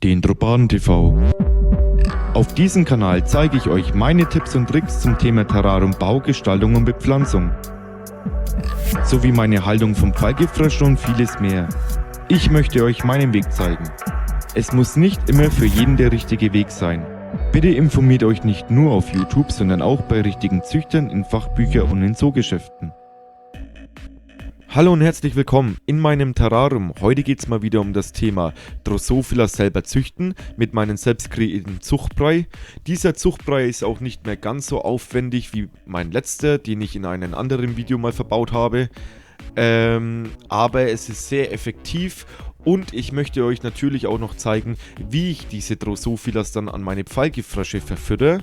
den Drobaden TV. Auf diesem Kanal zeige ich euch meine Tipps und Tricks zum Thema Terrarium Bau, Gestaltung und Bepflanzung. Sowie meine Haltung von Pfeilgiftfröschen und vieles mehr. Ich möchte euch meinen Weg zeigen. Es muss nicht immer für jeden der richtige Weg sein. Bitte informiert euch nicht nur auf YouTube, sondern auch bei richtigen Züchtern in Fachbüchern und in Zoogeschäften. Hallo und herzlich willkommen in meinem Terrarium. Heute geht es mal wieder um das Thema Drosophila selber züchten mit meinem selbst kreierten Zuchtbrei. Dieser Zuchtbrei ist auch nicht mehr ganz so aufwendig wie mein letzter, den ich in einem anderen Video mal verbaut habe. Aber es ist sehr effektiv und ich möchte euch natürlich auch noch zeigen, wie ich diese Drosophilas dann an meine Pfeilgiftfrösche verfüttere.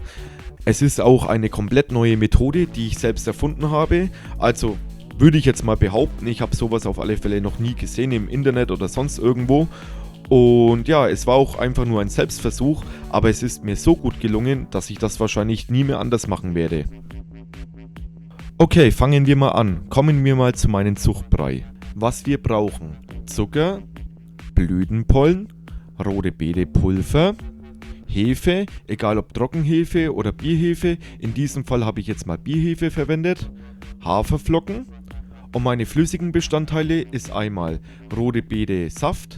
Es ist auch eine komplett neue Methode, die ich selbst erfunden habe. Also würde ich jetzt mal behaupten, ich habe sowas auf alle Fälle noch nie gesehen im Internet oder sonst irgendwo. Und ja, es war auch einfach nur ein Selbstversuch, aber es ist mir so gut gelungen, dass ich das wahrscheinlich nie mehr anders machen werde. Okay, fangen wir mal an. Kommen wir mal zu meinem Zuchtbrei. Was wir brauchen: Zucker, Blütenpollen, rote Beetepulver, Hefe, egal ob Trockenhefe oder Bierhefe. In diesem Fall habe ich jetzt mal Bierhefe verwendet, Haferflocken. Und meine flüssigen Bestandteile ist einmal rote Beete Saft,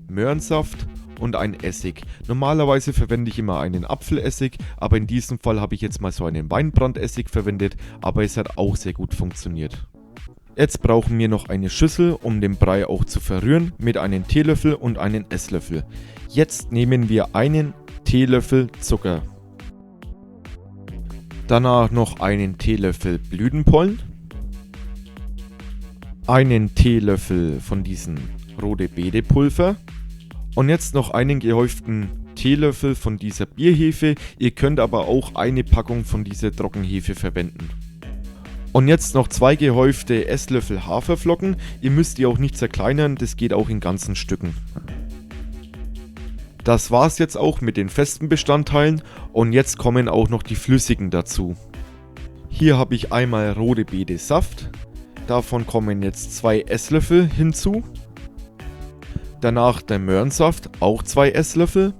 Möhrensaft und ein Essig. Normalerweise verwende ich immer einen Apfelessig, aber in diesem Fall habe ich jetzt mal so einen Weinbrandessig verwendet, aber es hat auch sehr gut funktioniert. Jetzt brauchen wir noch eine Schüssel, um den Brei auch zu verrühren, mit einem Teelöffel und einem Esslöffel. Jetzt nehmen wir einen Teelöffel Zucker. Danach noch einen Teelöffel Blütenpollen. Einen Teelöffel von diesem rote Beetepulver und jetzt noch einen gehäuften Teelöffel von dieser Bierhefe. Ihr könnt aber auch eine Packung von dieser Trockenhefe verwenden. Und jetzt noch 2 gehäufte Esslöffel Haferflocken. Ihr müsst die auch nicht zerkleinern, das geht auch in ganzen Stücken. Das war's jetzt auch mit den festen Bestandteilen und jetzt kommen auch noch die flüssigen dazu. Hier habe ich einmal rote Beete Saft. Davon kommen jetzt 2 Esslöffel hinzu. Danach der Möhrensaft, auch 2 Esslöffel.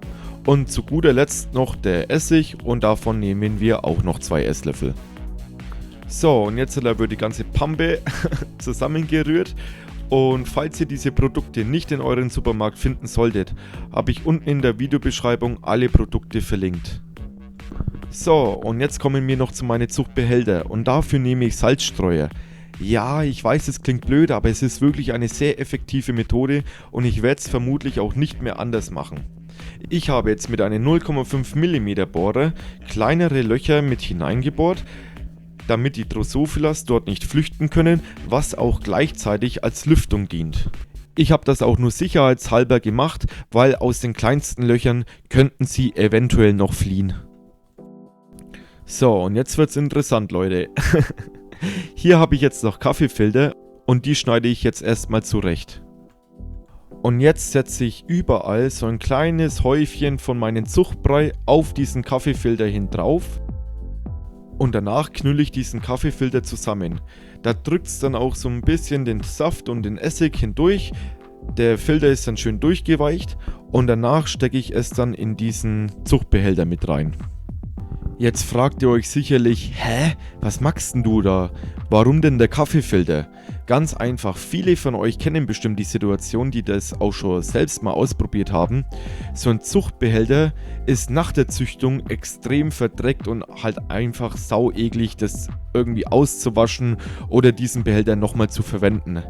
Und zu guter Letzt noch der Essig und davon nehmen wir auch noch 2 Esslöffel. So, und jetzt wird die ganze Pampe zusammengerührt. Und falls ihr diese Produkte nicht in euren Supermarkt finden solltet, habe ich unten in der Videobeschreibung alle Produkte verlinkt. So, und jetzt kommen wir noch zu meinen Zuchtbehältern und dafür nehme ich Salzstreuer. Ja, ich weiß, es klingt blöd, aber es ist wirklich eine sehr effektive Methode und ich werde es vermutlich auch nicht mehr anders machen. Ich habe jetzt mit einem 0,5 mm Bohrer kleinere Löcher mit hineingebohrt, damit die Drosophilas dort nicht flüchten können, was auch gleichzeitig als Lüftung dient. Ich habe das auch nur sicherheitshalber gemacht, weil aus den kleinsten Löchern könnten sie eventuell noch fliehen. So, und jetzt wird's interessant, Leute. Hier habe ich jetzt noch Kaffeefilter und die schneide ich jetzt erstmal zurecht. Und jetzt setze ich überall so ein kleines Häufchen von meinem Zuchtbrei auf diesen Kaffeefilter hin drauf. Und danach knülle ich diesen Kaffeefilter zusammen. Da drückt es dann auch so ein bisschen den Saft und den Essig hindurch. Der Filter ist dann schön durchgeweicht und danach stecke ich es dann in diesen Zuchtbehälter mit rein. Jetzt fragt ihr euch sicherlich, was machst denn du da? Warum denn der Kaffeefilter? Ganz einfach, viele von euch kennen bestimmt die Situation, die das auch schon selbst mal ausprobiert haben. So ein Zuchtbehälter ist nach der Züchtung extrem verdreckt und halt einfach saueklig, das irgendwie auszuwaschen oder diesen Behälter nochmal zu verwenden.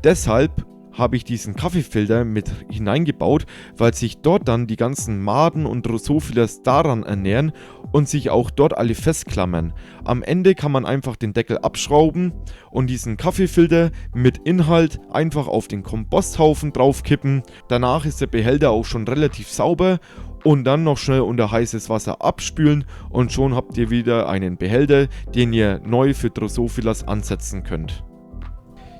Deshalb habe ich diesen Kaffeefilter mit hineingebaut, weil sich dort dann die ganzen Maden und Drosophilas daran ernähren und sich auch dort alle festklammern. Am Ende kann man einfach den Deckel abschrauben und diesen Kaffeefilter mit Inhalt einfach auf den Komposthaufen draufkippen. Danach ist der Behälter auch schon relativ sauber und dann noch schnell unter heißes Wasser abspülen und schon habt ihr wieder einen Behälter, den ihr neu für Drosophilas ansetzen könnt.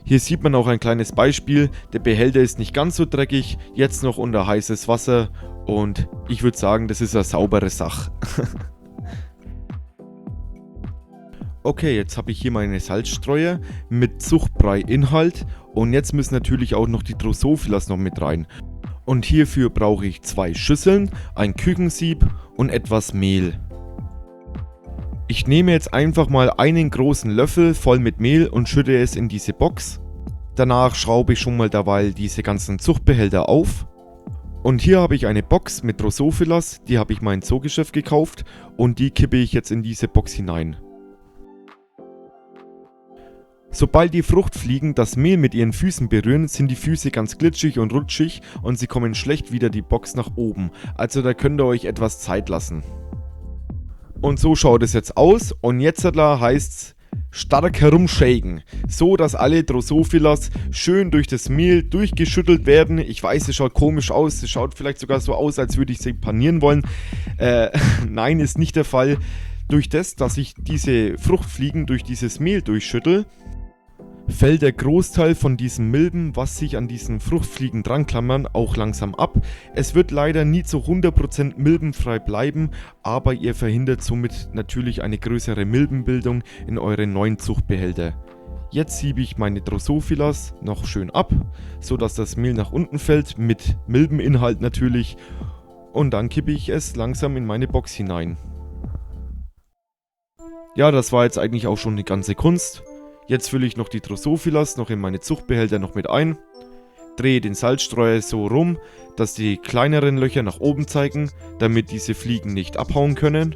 Hier sieht man auch ein kleines Beispiel, der Behälter ist nicht ganz so dreckig, jetzt noch unter heißes Wasser und ich würde sagen, das ist eine saubere Sache. Okay, jetzt habe ich hier meine Salzstreuer mit Zuchtbrei-Inhalt und jetzt müssen natürlich auch noch die Drosophilas noch mit rein. Und hierfür brauche ich 2 Schüsseln, ein Küchensieb und etwas Mehl. Ich nehme jetzt einfach mal einen großen Löffel voll mit Mehl und schütte es in diese Box. Danach schraube ich schon mal derweil diese ganzen Zuchtbehälter auf. Und hier habe ich eine Box mit Drosophilas, die habe ich mal im Zoogeschäft gekauft und die kippe ich jetzt in diese Box hinein. Sobald die Fruchtfliegen das Mehl mit ihren Füßen berühren, sind die Füße ganz glitschig und rutschig und sie kommen schlecht wieder die Box nach oben. Also da könnt ihr euch etwas Zeit lassen. Und so schaut es jetzt aus und jetzt heißt es stark herumshaken, so dass alle Drosophilas schön durch das Mehl durchgeschüttelt werden. Ich weiß, es schaut komisch aus, es schaut vielleicht sogar so aus, als würde ich sie panieren wollen. Nein, ist nicht der Fall. Durch das, dass ich diese Fruchtfliegen durch dieses Mehl durchschüttel, fällt der Großteil von diesem Milben, was sich an diesen Fruchtfliegen dranklammern, auch langsam ab. Es wird leider nie zu 100% milbenfrei bleiben, aber ihr verhindert somit natürlich eine größere Milbenbildung in eure neuen Zuchtbehälter. Jetzt siebe ich meine Drosophilas noch schön ab, sodass das Mehl nach unten fällt, mit Milbeninhalt natürlich, und dann kippe ich es langsam in meine Box hinein. Ja, das war jetzt eigentlich auch schon die ganze Kunst. Jetzt fülle ich noch die Drosophilas noch in meine Zuchtbehälter noch mit ein, drehe den Salzstreuer so rum, dass die kleineren Löcher nach oben zeigen, damit diese Fliegen nicht abhauen können.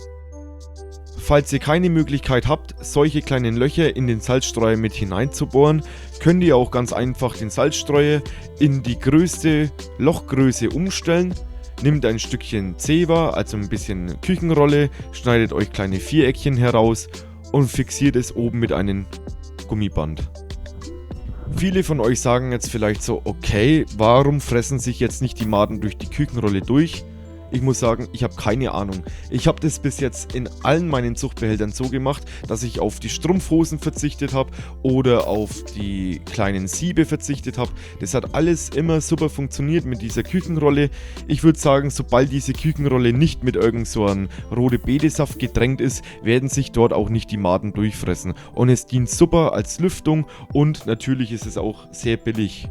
Falls ihr keine Möglichkeit habt, solche kleinen Löcher in den Salzstreuer mit hineinzubohren, könnt ihr auch ganz einfach den Salzstreuer in die größte Lochgröße umstellen. Nehmt ein Stückchen Zewa, also ein bisschen Küchenrolle, schneidet euch kleine Viereckchen heraus und fixiert es oben mit einem Gummiband. Viele von euch sagen jetzt vielleicht so, okay, warum fressen sich jetzt nicht die Maden durch die Küchenrolle durch? Ich muss sagen, ich habe keine Ahnung. Ich habe das bis jetzt in allen meinen Zuchtbehältern so gemacht, dass ich auf die Strumpfhosen verzichtet habe oder auf die kleinen Siebe verzichtet habe. Das hat alles immer super funktioniert mit dieser Küchenrolle. Ich würde sagen, sobald diese Küchenrolle nicht mit irgend so einem rote Betesaft getränkt ist, werden sich dort auch nicht die Maden durchfressen. Und es dient super als Lüftung und natürlich ist es auch sehr billig.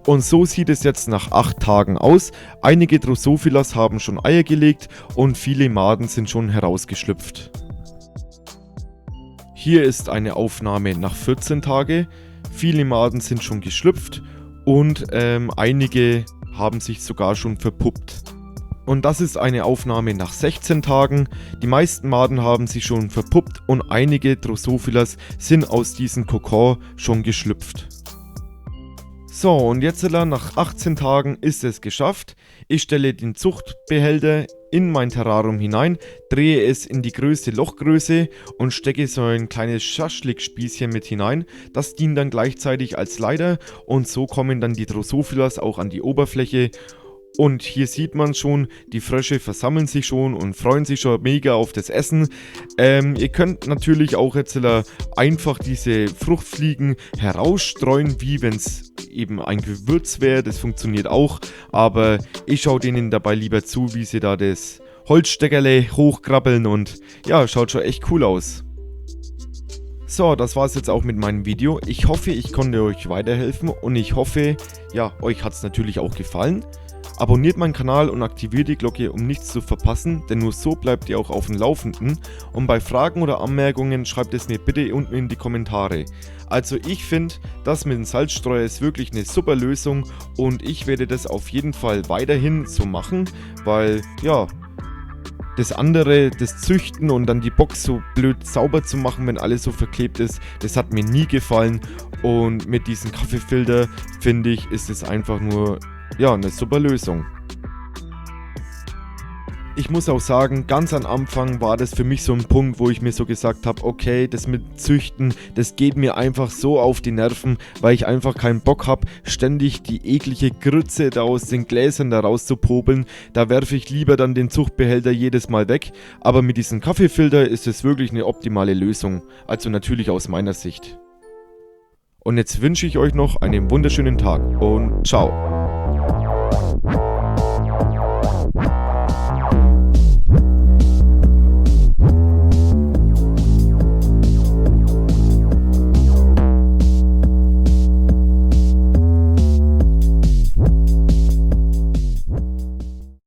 Und so sieht es jetzt nach 8 Tagen aus. Einige Drosophilas haben schon Eier gelegt und viele Maden sind schon herausgeschlüpft. Hier ist eine Aufnahme nach 14 Tagen. Viele Maden sind schon geschlüpft und einige haben sich sogar schon verpuppt. Und das ist eine Aufnahme nach 16 Tagen. Die meisten Maden haben sich schon verpuppt und einige Drosophilas sind aus diesem Kokon schon geschlüpft. So, und jetzt nach 18 Tagen ist es geschafft. Ich stelle den Zuchtbehälter in mein Terrarium hinein, drehe es in die größte Lochgröße und stecke so ein kleines Schaschlikspießchen mit hinein. Das dient dann gleichzeitig als Leiter und so kommen dann die Drosophilas auch an die Oberfläche. Und hier sieht man schon, die Frösche versammeln sich schon und freuen sich schon mega auf das Essen. Ihr könnt natürlich auch jetzt einfach diese Fruchtfliegen herausstreuen, wie wenn es eben ein Gewürz wäre. Das funktioniert auch, aber ich schaue denen dabei lieber zu, wie sie da das Holzsteckerle hochkrabbeln und ja, schaut schon echt cool aus. So, das war es jetzt auch mit meinem Video. Ich hoffe, ich konnte euch weiterhelfen und ich hoffe, ja, euch hat es natürlich auch gefallen. Abonniert meinen Kanal und aktiviert die Glocke, um nichts zu verpassen, denn nur so bleibt ihr auch auf dem Laufenden. Und bei Fragen oder Anmerkungen schreibt es mir bitte unten in die Kommentare. Also ich finde, das mit dem Salzstreuer ist wirklich eine super Lösung und ich werde das auf jeden Fall weiterhin so machen, weil ja, das andere, das Züchten und dann die Box so blöd sauber zu machen, wenn alles so verklebt ist, das hat mir nie gefallen. Und mit diesem Kaffeefilter, finde ich, ist es einfach nur ja, eine super Lösung. Ich muss auch sagen, ganz am Anfang war das für mich so ein Punkt, wo ich mir so gesagt habe, okay, das mit Züchten, das geht mir einfach so auf die Nerven, weil ich einfach keinen Bock habe, ständig die eklige Grütze da aus den Gläsern da rauszupopeln. Da werfe ich lieber dann den Zuchtbehälter jedes Mal weg. Aber mit diesem Kaffeefilter ist es wirklich eine optimale Lösung. Also natürlich aus meiner Sicht. Und jetzt wünsche ich euch noch einen wunderschönen Tag und ciao.